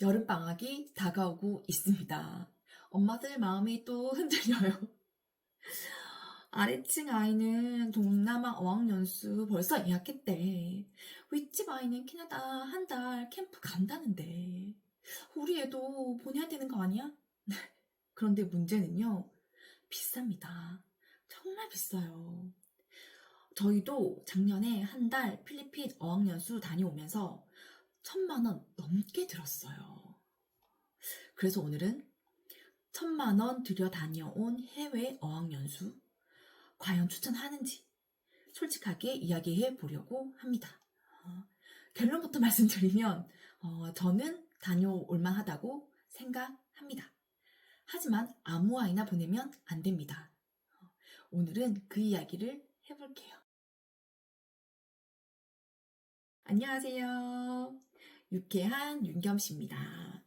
여름방학이 다가오고 있습니다. 엄마들 마음이 또 흔들려요. 아래층 아이는 동남아 어학연수 벌써 예약했대. 윗집 아이는 캐나다 한 달 캠프 간다는데. 우리 애도 보내야 되는 거 아니야? 그런데 문제는요, 비쌉니다. 정말 비싸요. 저희도 작년에 한 달 필리핀 어학연수 다녀오면서 1,000만 원 넘게 들었어요. 그래서 오늘은 1,000만 원 들여 다녀온 해외 어학연수 과연 추천하는지 솔직하게 이야기해 보려고 합니다. 결론부터 말씀드리면 저는 다녀올 만하다고 생각합니다. 하지만 아무 아이나 보내면 안 됩니다. 오늘은 그 이야기를 해볼게요. 안녕하세요. 유쾌한 윤겸씨입니다.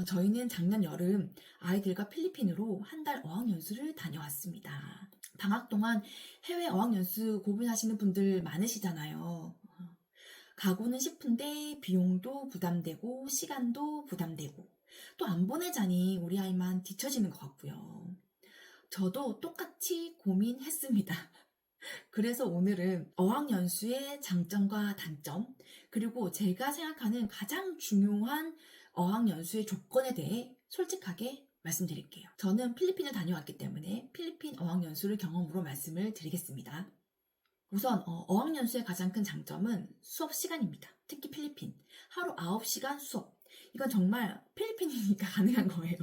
저희는 작년 여름 아이들과 필리핀으로 한 달 어학연수를 다녀왔습니다. 방학 동안 해외 어학연수 고민하시는 분들 많으시잖아요. 가고는 싶은데 비용도 부담되고 시간도 부담되고 또 안 보내자니 우리 아이만 뒤처지는 것 같고요. 저도 똑같이 고민했습니다. 그래서 오늘은 어학연수의 장점과 단점, 그리고 제가 생각하는 가장 중요한 어학연수의 조건에 대해 솔직하게 말씀드릴게요. 저는 필리핀을 다녀왔기 때문에 필리핀 어학연수를 경험으로 말씀을 드리겠습니다. 우선 어학연수의 가장 큰 장점은 수업 시간입니다. 특히 필리핀. 하루 9시간 수업. 이건 정말 필리핀이니까 가능한 거예요.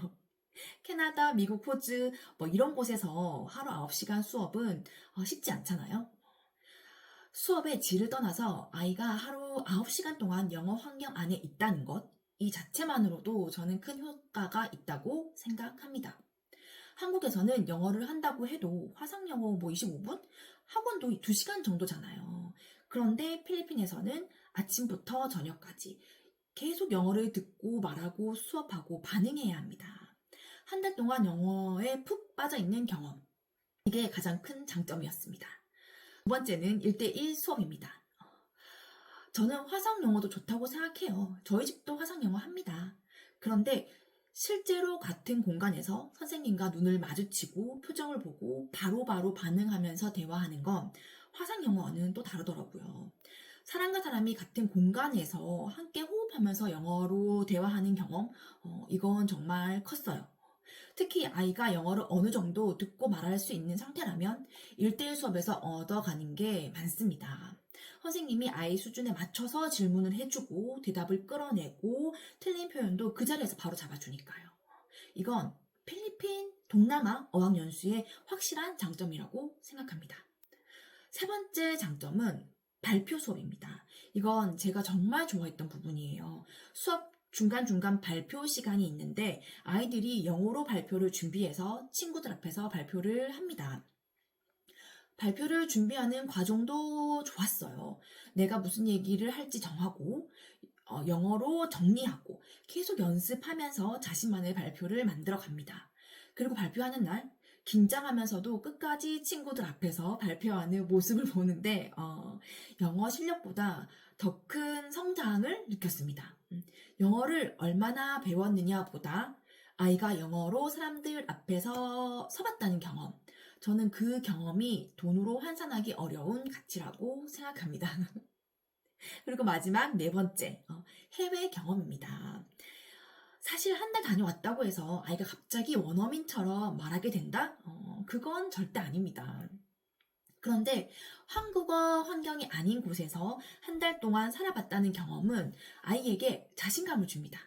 캐나다, 미국, 호주 이런 곳에서 하루 9시간 수업은 쉽지 않잖아요. 수업의 질을 떠나서 아이가 하루 9시간 동안 영어 환경 안에 있다는 것, 이 자체만으로도 저는 큰 효과가 있다고 생각합니다. 한국에서는 영어를 한다고 해도 화상영어 25분? 학원도 2시간 정도잖아요. 그런데 필리핀에서는 아침부터 저녁까지 계속 영어를 듣고 말하고 수업하고 반응해야 합니다. 한 달 동안 영어에 푹 빠져있는 경험. 이게 가장 큰 장점이었습니다. 두 번째는 1대1 수업입니다. 저는 화상 영어도 좋다고 생각해요. 저희 집도 화상 영어 합니다. 그런데 실제로 같은 공간에서 선생님과 눈을 마주치고 표정을 보고 바로바로 반응하면서 대화하는 건 화상 영어와는 또 다르더라고요. 사람과 사람이 같은 공간에서 함께 호흡하면서 영어로 대화하는 경험, 이건 정말 컸어요. 특히 아이가 영어를 어느 정도 듣고 말할 수 있는 상태라면 1대1 수업에서 얻어가는 게 많습니다. 선생님이 아이 수준에 맞춰서 질문을 해주고 대답을 끌어내고 틀린 표현도 그 자리에서 바로 잡아주니까요. 이건 필리핀, 동남아 어학연수의 확실한 장점이라고 생각합니다. 세 번째 장점은 발표 수업입니다. 이건 제가 정말 좋아했던 부분이에요. 수업 중간중간 발표 시간이 있는데 아이들이 영어로 발표를 준비해서 친구들 앞에서 발표를 합니다. 발표를 준비하는 과정도 좋았어요. 내가 무슨 얘기를 할지 정하고 영어로 정리하고 계속 연습하면서 자신만의 발표를 만들어 갑니다. 그리고 발표하는 날 긴장하면서도 끝까지 친구들 앞에서 발표하는 모습을 보는데 영어 실력보다 더 큰 성장을 느꼈습니다. 영어를 얼마나 배웠느냐 보다 아이가 영어로 사람들 앞에서 서봤다는 경험. 저는 그 경험이 돈으로 환산하기 어려운 가치라고 생각합니다. 그리고 마지막 네 번째, 해외 경험입니다. 사실 한 달 다녀왔다고 해서 아이가 갑자기 원어민처럼 말하게 된다? 그건 절대 아닙니다. 그런데 한국어 환경이 아닌 곳에서 한 달 동안 살아봤다는 경험은 아이에게 자신감을 줍니다.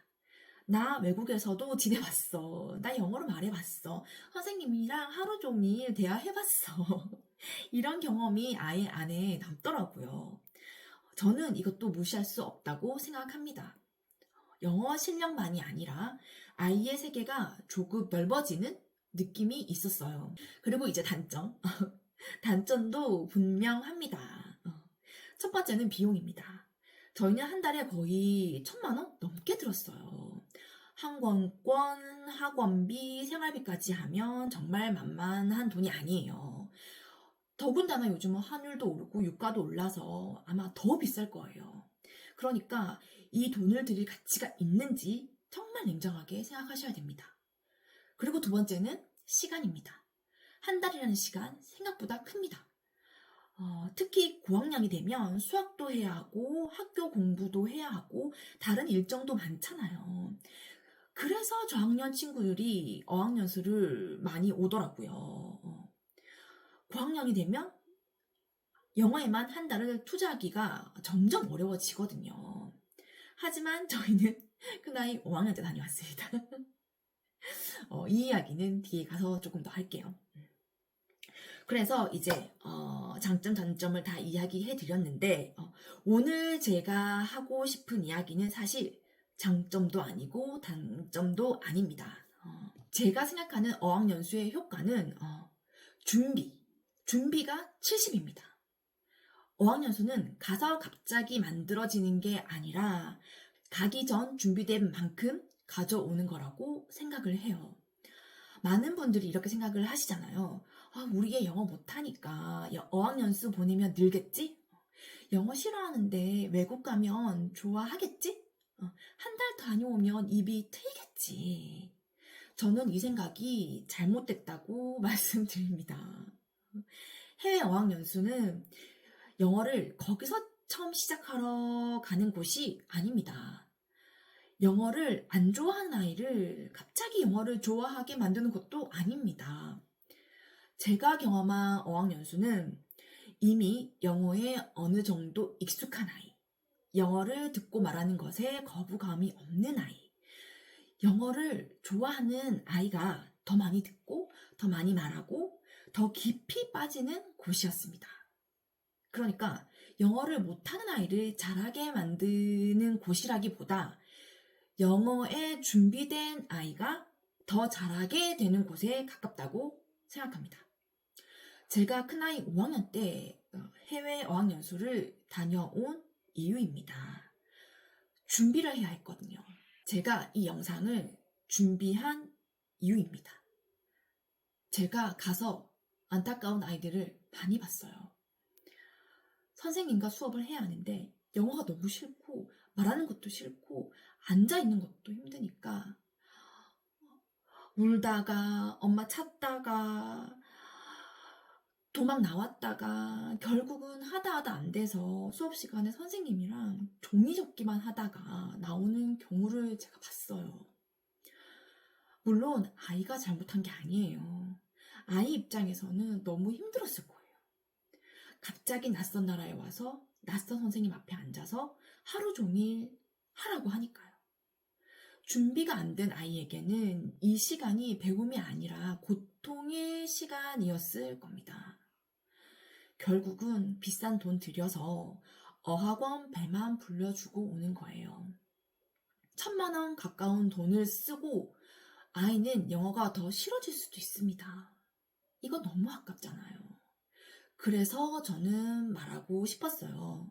나 외국에서도 지내봤어. 나 영어로 말해봤어. 선생님이랑 하루 종일 대화해봤어. 이런 경험이 아이 안에 남더라고요. 저는 이것도 무시할 수 없다고 생각합니다. 영어 실력만이 아니라 아이의 세계가 조금 넓어지는 느낌이 있었어요. 그리고 이제 단점. 단점도 분명합니다. 첫 번째는 비용입니다. 저희는 한 달에 거의 1,000만 원 넘게 들었어요. 항공권, 학원비, 생활비까지 하면 정말 만만한 돈이 아니에요. 더군다나 요즘은 환율도 오르고 유가도 올라서 아마 더 비쌀 거예요. 그러니까 이 돈을 들일 가치가 있는지 정말 냉정하게 생각하셔야 됩니다. 그리고 두 번째는 시간입니다. 한 달이라는 시간 생각보다 큽니다. 특히 고학년이 되면 수학도 해야 하고 학교 공부도 해야 하고 다른 일정도 많잖아요. 그래서 저학년 친구들이 어학연수를 많이 오더라고요. 고학년이 되면 영어에만 한 달을 투자하기가 점점 어려워지거든요. 하지만 저희는 그 나이 5학년 때 다녀왔습니다. 이 이야기는 뒤에 가서 조금 더 할게요. 그래서 이제 장점, 단점을 다 이야기해 드렸는데 오늘 제가 하고 싶은 이야기는 사실 장점도 아니고 단점도 아닙니다. 제가 생각하는 어학연수의 효과는 준비가 70입니다. 어학연수는 가서 갑자기 만들어지는 게 아니라 가기 전 준비된 만큼 가져오는 거라고 생각을 해요. 많은 분들이 이렇게 생각을 하시잖아요. 우리 애 영어 못하니까 어학연수 보내면 늘겠지? 영어 싫어하는데 외국 가면 좋아하겠지? 한 달 다녀오면 입이 트이겠지. 저는 이 생각이 잘못됐다고 말씀드립니다. 해외 어학연수는 영어를 거기서 처음 시작하러 가는 곳이 아닙니다. 영어를 안 좋아하는 아이를 갑자기 영어를 좋아하게 만드는 것도 아닙니다. 제가 경험한 어학연수는 이미 영어에 어느 정도 익숙한 아이, 영어를 듣고 말하는 것에 거부감이 없는 아이, 영어를 좋아하는 아이가 더 많이 듣고 더 많이 말하고 더 깊이 빠지는 곳이었습니다. 그러니까 영어를 못하는 아이를 잘하게 만드는 곳이라기보다 영어에 준비된 아이가 더 잘하게 되는 곳에 가깝다고 생각합니다. 제가 큰아이 5학년 때 해외 어학연수를 다녀온 이유입니다. 준비를 해야 했거든요. 제가 이 영상을 준비한 이유입니다. 제가 가서 안타까운 아이들을 많이 봤어요. 선생님과 수업을 해야 하는데 영어가 너무 싫고 말하는 것도 싫고 앉아있는 것도 힘드니까 울다가 엄마 찾다가 도망 나왔다가 결국은 하다 안 돼서 수업 시간에 선생님이랑 종이 접기만 하다가 나오는 경우를 제가 봤어요. 물론 아이가 잘못한 게 아니에요. 아이 입장에서는 너무 힘들었을 거예요. 갑자기 낯선 나라에 와서 낯선 선생님 앞에 앉아서 하루 종일 하라고 하니까요. 준비가 안 된 아이에게는 이 시간이 배움이 아니라 고통의 시간이었을 겁니다. 결국은 비싼 돈 들여서 어학원 배만 불려주고 오는 거예요. 1,000만 원 가까운 돈을 쓰고 아이는 영어가 더 싫어질 수도 있습니다. 이거 너무 아깝잖아요. 그래서 저는 말하고 싶었어요.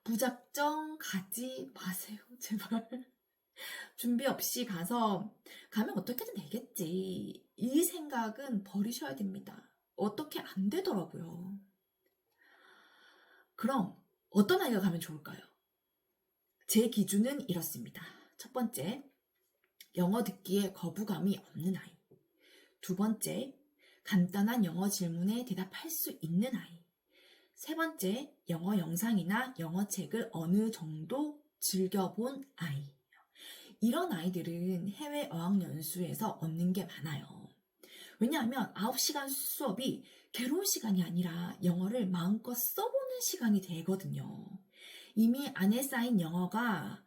무작정 가지 마세요, 제발. 준비 없이 가면 어떻게든 되겠지. 이 생각은 버리셔야 됩니다. 어떻게 안 되더라고요. 그럼 어떤 아이가 가면 좋을까요? 제 기준은 이렇습니다. 첫 번째, 영어 듣기에 거부감이 없는 아이. 두 번째, 간단한 영어 질문에 대답할 수 있는 아이. 세 번째, 영어 영상이나 영어 책을 어느 정도 즐겨본 아이. 이런 아이들은 해외 어학연수에서 얻는 게 많아요. 왜냐하면 9시간 수업이 괴로운 시간이 아니라 영어를 마음껏 써보는 시간이 되거든요. 이미 안에 쌓인 영어가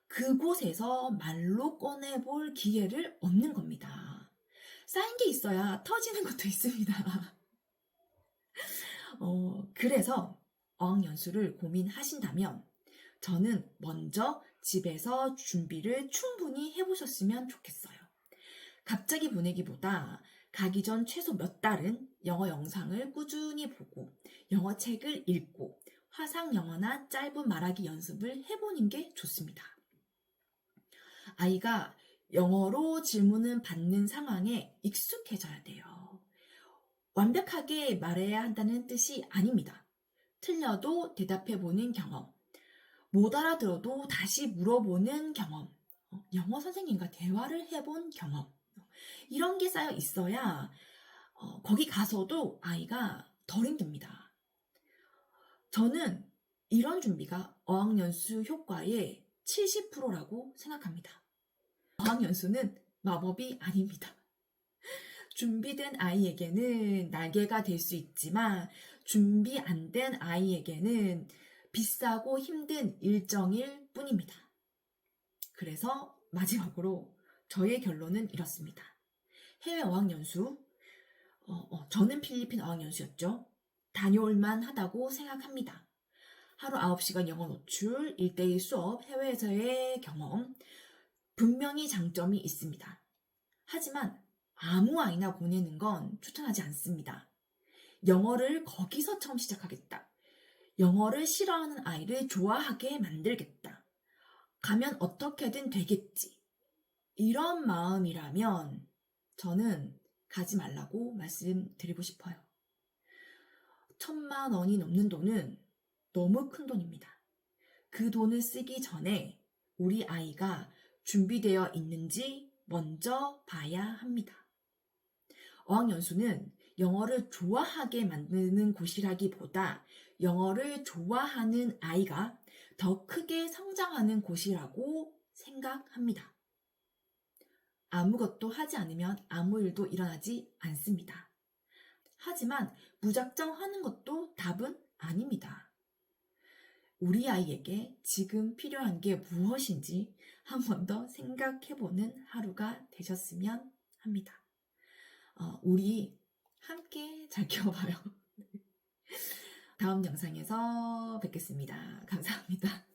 그곳에서 말로 꺼내볼 기회를 얻는 겁니다. 쌓인 게 있어야 터지는 것도 있습니다. 그래서 어학연수를 고민하신다면 저는 먼저 집에서 준비를 충분히 해보셨으면 좋겠어요. 갑자기 보내기보다 가기 전 최소 몇 달은 영어 영상을 꾸준히 보고 영어 책을 읽고 화상 영어나 짧은 말하기 연습을 해보는 게 좋습니다. 아이가 영어로 질문을 받는 상황에 익숙해져야 돼요. 완벽하게 말해야 한다는 뜻이 아닙니다. 틀려도 대답해보는 경험, 못 알아들어도 다시 물어보는 경험, 영어 선생님과 대화를 해본 경험, 이런 게 쌓여 있어야 거기 가서도 아이가 덜 힘듭니다. 저는 이런 준비가 어학연수 효과의 70%라고 생각합니다. 어학연수는 마법이 아닙니다. 준비된 아이에게는 날개가 될 수 있지만 준비 안 된 아이에게는 비싸고 힘든 일정일 뿐입니다. 그래서 마지막으로 저의 결론은 이렇습니다. 해외 어학연수, 저는 필리핀 어학연수였죠. 다녀올 만하다고 생각합니다. 하루 9시간 영어 노출, 1대1 수업, 해외에서의 경험, 분명히 장점이 있습니다. 하지만 아무 아이나 보내는 건 추천하지 않습니다. 영어를 거기서 처음 시작하겠다. 영어를 싫어하는 아이를 좋아하게 만들겠다. 가면 어떻게든 되겠지. 이런 마음이라면 저는 가지 말라고 말씀드리고 싶어요. 1,000만 원이 넘는 돈은 너무 큰 돈입니다. 그 돈을 쓰기 전에 우리 아이가 준비되어 있는지 먼저 봐야 합니다. 어학연수는 영어를 좋아하게 만드는 곳이라기보다 영어를 좋아하는 아이가 더 크게 성장하는 곳이라고 생각합니다. 아무것도 하지 않으면 아무 일도 일어나지 않습니다. 하지만 무작정 하는 것도 답은 아닙니다. 우리 아이에게 지금 필요한 게 무엇인지 한 번 더 생각해보는 하루가 되셨으면 합니다. 우리 함께 잘 키워봐요. 다음 영상에서 뵙겠습니다. 감사합니다.